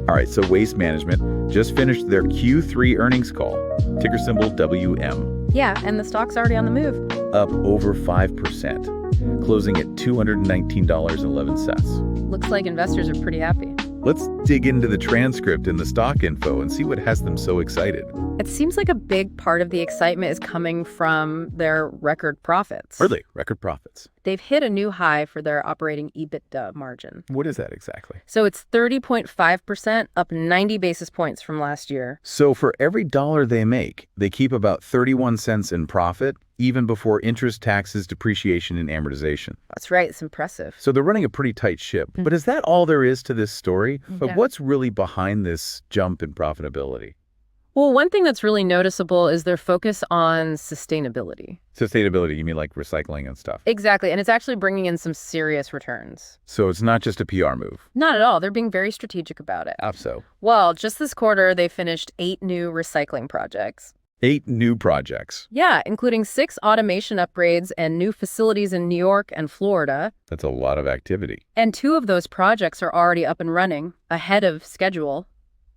All right, so Waste Management just finished their Q3 earnings call, ticker symbol WM, Yeah, and the stock's already on the move. up over 5%, closing at $219.11. Looks like investors are pretty happy. Let's dig into the transcript and the stock info and see what has them so excited. It seems like a big part of the excitement is coming from their record profits. Really, record profits. They've hit a new high for their operating EBITDA margin. What is that exactly? So it's 30.5%, up 90 basis points from last year. So for every dollar they make, they keep about 31 cents in profit, even before interest, taxes, depreciation, and amortization. That's right, it's impressive. So they're running a pretty tight ship. But is that all there is to this story? But Yeah. what's really behind this jump in profitability? Well, one thing that's really noticeable is their focus on sustainability. Sustainability, you mean like recycling and stuff? Exactly, and it's actually bringing in some serious returns. So it's not just a PR move. Not at all. They're being very strategic about it. How so? Well, just this quarter, they finished 8 new recycling projects. 8 new projects. Yeah, including 6 automation upgrades and new facilities in New York and Florida. That's a lot of activity. And 2 of those projects are already up and running, ahead of schedule.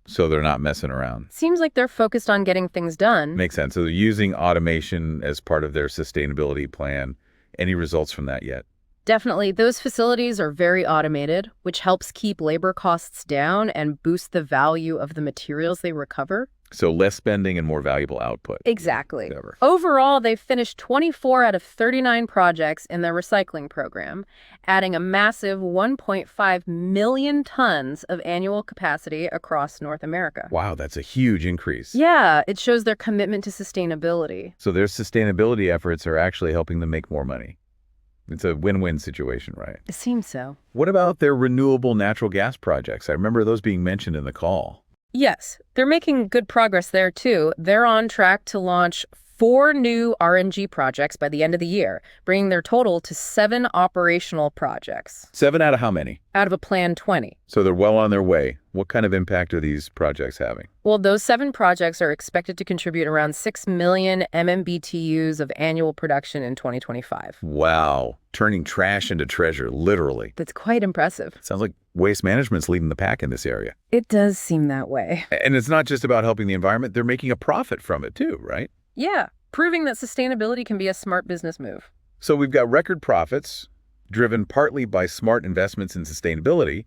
So they're not messing around. Seems like they're focused on getting things done. Makes sense. So they're using automation as part of their sustainability plan. Any results from that yet? Definitely. Those facilities are very automated, which helps keep labor costs down and boost the value of the materials they recover. So less spending and more valuable output. Exactly. Whatever. Overall, they've finished 24 out of 39 projects in their recycling program, adding a massive 1.5 million tons of annual capacity across North America. Wow, that's a huge increase. Yeah, it shows their commitment to sustainability. So their sustainability efforts are actually helping them make more money. It's a win-win situation, right? It seems so. What about their renewable natural gas projects? I remember those being mentioned in the call. Yes, they're making good progress there, too. They're on track to launch 4 new RNG projects by the end of the year, bringing their total to 7 operational projects 7 out of how many? out of a planned 20. So they're well on their way. What kind of impact are these projects having? Well, those 7 projects are expected to contribute around 6 million MMBTUs of annual production in 2025. Wow, turning trash into treasure, literally. That's quite impressive. Sounds like Waste Management's leading the pack in this area. It does seem that way. And it's not just about helping the environment, they're making a profit from it too, right? Yeah, proving that sustainability can be a smart business move. So we've got record profits, driven partly by smart investments in sustainability,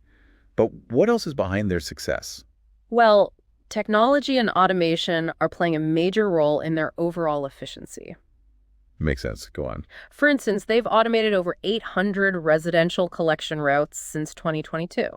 but what else is behind their success? Well, technology and automation are playing a major role in their overall efficiency. Makes sense. Go on. For instance, they've automated over 800 residential collection routes since 2022.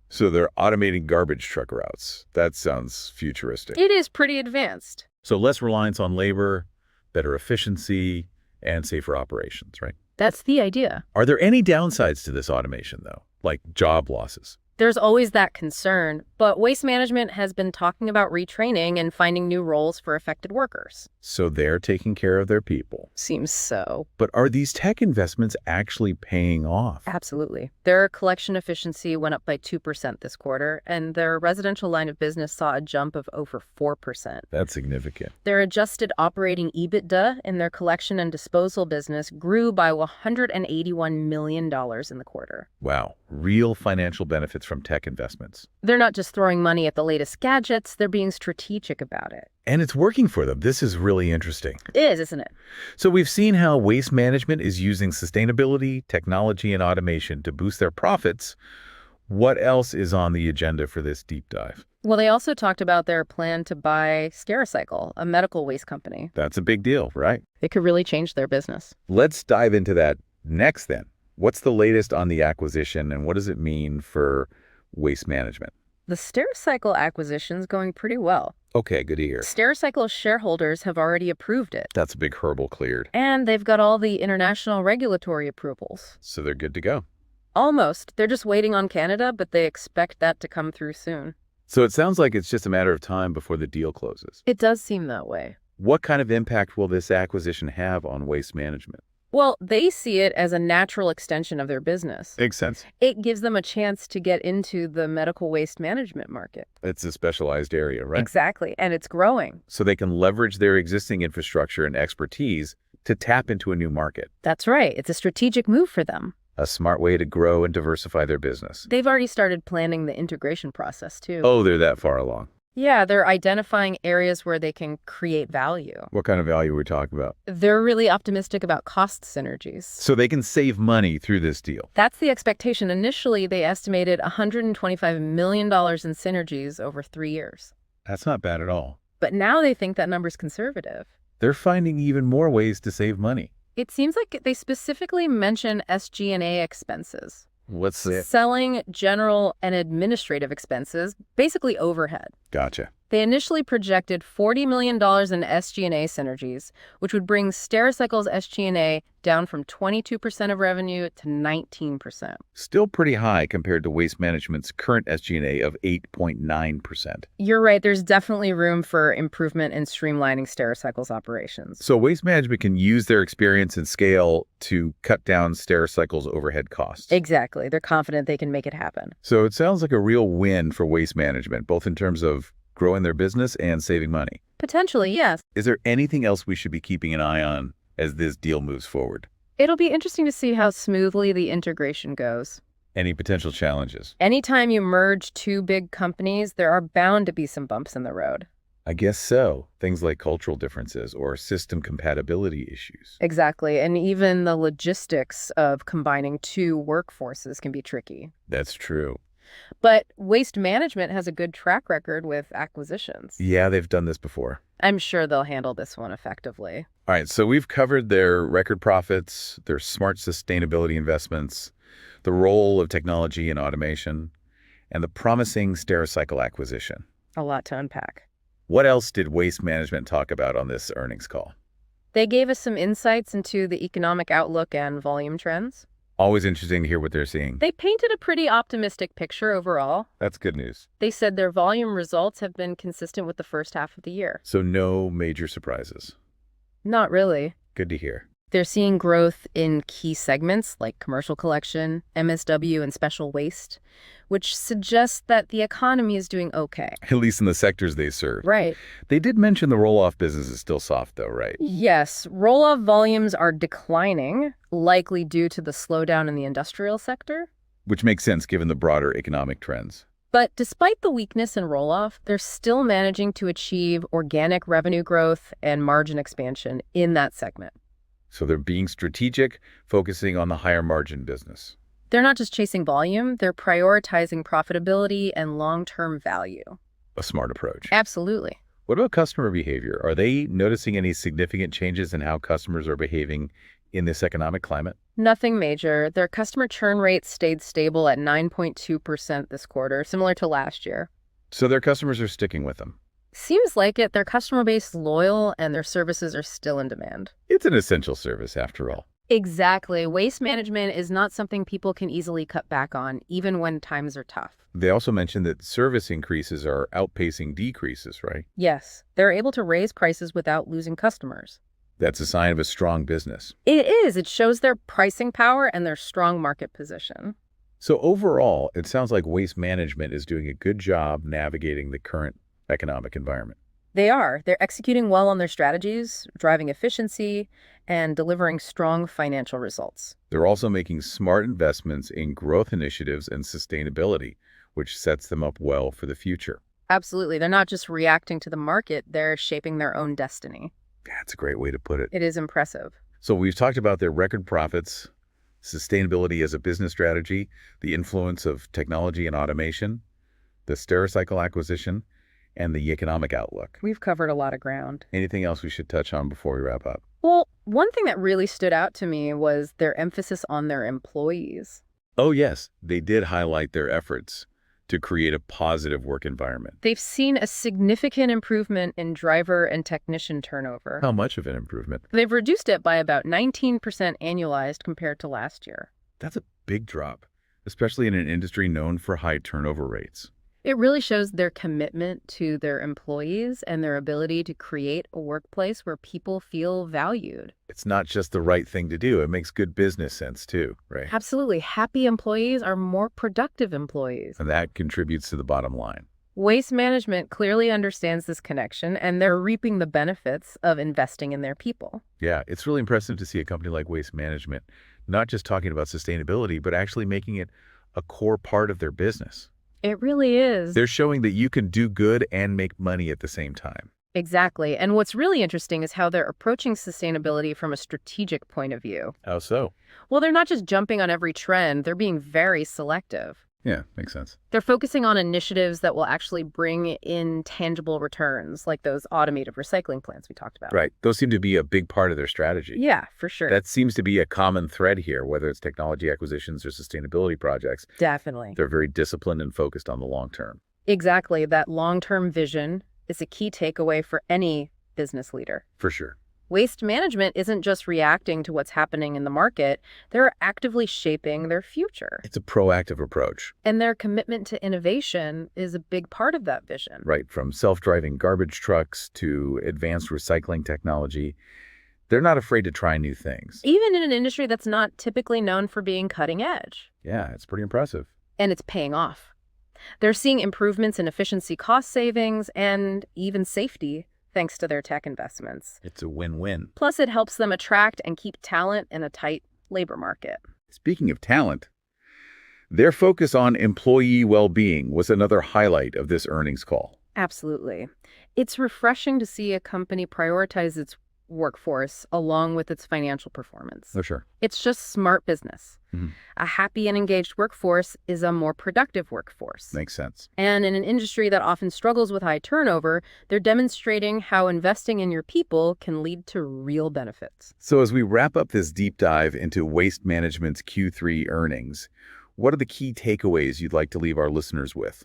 So they're automating garbage truck routes. That sounds futuristic. It is pretty advanced. So less reliance on labor, better efficiency, and safer operations, right? That's the idea. Are there any downsides to this automation, though, like job losses? There's always that concern, but Waste Management has been talking about retraining and finding new roles for affected workers. So they're taking care of their people. Seems so. But are these tech investments actually paying off? Absolutely. Their collection efficiency went up by 2% this quarter, and their residential line of business saw a jump of over 4%. That's significant. Their adjusted operating EBITDA in their collection and disposal business grew by $181 million in the quarter. Wow, real financial benefits from tech investments. They're not just throwing money at the latest gadgets, they're being strategic about it. And it's working for them. This is really interesting. It is, isn't it? So we've seen how Waste Management is using sustainability, technology, and automation to boost their profits. What else is on the agenda for this deep dive? Well, they also talked about their plan to buy Stericycle, a medical waste company. That's a big deal, right? It could really change their business. Let's dive into that next then. What's the latest on the acquisition and what does it mean for Waste Management? The Stericycle acquisition's going pretty well. Okay, good to hear. Stericycle's shareholders have already approved it. That's a big hurdle cleared. And they've got all the international regulatory approvals. So they're good to go. Almost. They're just waiting on Canada, but they expect that to come through soon. So it sounds like it's just a matter of time before the deal closes. It does seem that way. What kind of impact will this acquisition have on Waste Management? Well, they see it as a natural extension of their business. Makes sense. It gives them a chance to get into the medical waste management market. It's a specialized area, right? Exactly, and it's growing. So they can leverage their existing infrastructure and expertise to tap into a new market. That's right. It's a strategic move for them. A smart way to grow and diversify their business. They've already started planning the integration process, too. Oh, they're that far along. Yeah, they're identifying areas where they can create value. What kind of value are we talking about? They're really optimistic about cost synergies. So they can save money through this deal. That's the expectation. Initially, they estimated $125 million in synergies over 3 years. That's not bad at all. But now they think that number's conservative. They're finding even more ways to save money. It seems like they specifically mention SG&A expenses. What's that? Selling, general, and administrative expenses, basically overhead. Gotcha. They initially projected $40 million in SG&A synergies, which would bring Stericycle's SG&A down from 22% of revenue to 19%. Still pretty high compared to Waste Management's current SG&A of 8.9%. You're right, there's definitely room for improvement in streamlining Stericycle's operations. So Waste Management can use their experience and scale to cut down Stericycle's overhead costs. Exactly. They're confident they can make it happen. So it sounds like a real win for Waste Management, both in terms of growing their business and saving money. Potentially, yes. Is there anything else we should be keeping an eye on as this deal moves forward? It'll be interesting to see how smoothly the integration goes. Any potential challenges? Anytime you merge two big companies, there are bound to be some bumps in the road. I guess so. Things like cultural differences or system compatibility issues. Exactly. And even the logistics of combining two workforces can be tricky. That's true. But Waste Management has a good track record with acquisitions. Yeah, they've done this before. I'm sure they'll handle this one effectively. All right, so we've covered their record profits, their smart sustainability investments, the role of technology and automation, and the promising Stericycle acquisition. A lot to unpack. What else did Waste Management talk about on this earnings call? They gave us some insights into the economic outlook and volume trends. Always interesting to hear what they're seeing. They painted a pretty optimistic picture overall. That's good news. They said their volume results have been consistent with the first half of the year. So no major surprises. Not really. Good to hear. They're seeing growth in key segments like commercial collection, MSW, and special waste, which suggests that the economy is doing okay. At least in the sectors they serve. Right. They did mention the roll-off business is still soft, though, right? Yes, roll-off volumes are declining, likely due to the slowdown in the industrial sector. Which makes sense given the broader economic trends. But despite the weakness in roll-off, they're still managing to achieve organic revenue growth and margin expansion in that segment. So they're being strategic, focusing on the higher margin business. They're not just chasing volume, they're prioritizing profitability and long-term value. A smart approach. Absolutely. What about customer behavior? Are they noticing any significant changes in how customers are behaving in this economic climate? Nothing major. Their customer churn rate stayed stable at 9.2% this quarter, similar to last year. So their customers are sticking with them. Seems like it. Their customer base is loyal and their services are still in demand. It's an essential service, after all. Exactly. Waste management is not something people can easily cut back on, even when times are tough. They also mentioned that service increases are outpacing decreases, right? Yes, they're able to raise prices without losing customers. That's a sign of a strong business. It is. It shows their pricing power and their strong market position. So overall, it sounds like Waste Management is doing a good job navigating the current economic environment. They are. They're executing well on their strategies, driving efficiency, and delivering strong financial results. They're also making smart investments in growth initiatives and sustainability, which sets them up well for the future. Absolutely. They're not just reacting to the market, they're shaping their own destiny. That's a great way to put it. It is impressive. So we've talked about their record profits, sustainability as a business strategy, the influence of technology and automation, the Stericycle acquisition, and the economic outlook. We've covered a lot of ground. Anything else we should touch on before we wrap up? Well, one thing that really stood out to me was their emphasis on their employees. Oh, yes. They did highlight their efforts to create a positive work environment. They've seen a significant improvement in driver and technician turnover. How much of an improvement? They've reduced it by about 19% annualized compared to last year. That's a big drop, especially in an industry known for high turnover rates. It really shows their commitment to their employees and their ability to create a workplace where people feel valued. It's not just the right thing to do. It makes good business sense too, right? Absolutely. Happy employees are more productive employees. And that contributes to the bottom line. Waste Management clearly understands this connection, and they're reaping the benefits of investing in their people. Yeah, it's really impressive to see a company like Waste Management not just talking about sustainability, but actually making it a core part of their business. It really is. They're showing that you can do good and make money at the same time. Exactly. And what's really interesting is how they're approaching sustainability from a strategic point of view. How so? Well, they're not just jumping on every trend, they're being very selective. Yeah, makes sense. They're focusing on initiatives that will actually bring in tangible returns, like those automated recycling plants we talked about. Right. Those seem to be a big part of their strategy. Yeah, for sure. That seems to be a common thread here, whether it's technology acquisitions or sustainability projects. Definitely. They're very disciplined and focused on the long term. Exactly. That long-term vision is a key takeaway for any business leader. For sure. Waste management isn't just reacting to what's happening in the market, they're actively shaping their future. It's a proactive approach. And their commitment to innovation is a big part of that vision. Right, from self-driving garbage trucks to advanced recycling technology. They're not afraid to try new things. Even in an industry that's not typically known for being cutting edge. Yeah, it's pretty impressive. And it's paying off. They're seeing improvements in efficiency, cost savings, and even safety, thanks to their tech investments. It's a win-win. Plus, it helps them attract and keep talent in a tight labor market. Speaking of talent, their focus on employee well-being was another highlight of this earnings call. Absolutely. It's refreshing to see a company prioritize its workforce along with its financial performance. Oh, sure. It's just smart business. Mhm. A happy and engaged workforce is a more productive workforce. Makes sense. And in an industry that often struggles with high turnover, they're demonstrating how investing in your people can lead to real benefits. So as we wrap up this deep dive into Waste Management's Q3 earnings, what are the key takeaways you'd like to leave our listeners with?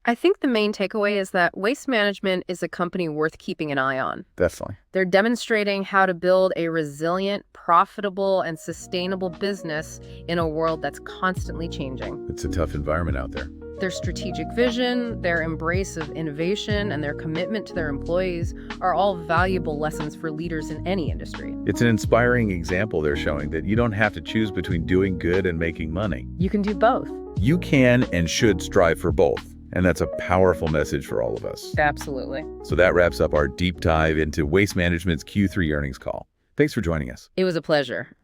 I think the main takeaway is that Waste Management is a company worth keeping an eye on. Definitely. They're demonstrating how to build a resilient, profitable, and sustainable business in a world that's constantly changing. It's a tough environment out there. Their strategic vision, their embrace of innovation, and their commitment to their employees are all valuable lessons for leaders in any industry. It's an inspiring example they're showing that you don't have to choose between doing good and making money. You can do both. You can and should strive for both. And that's a powerful message for all of us. Absolutely. So that wraps up our deep dive into Waste Management's Q3 earnings call. Thanks for joining us. It was a pleasure.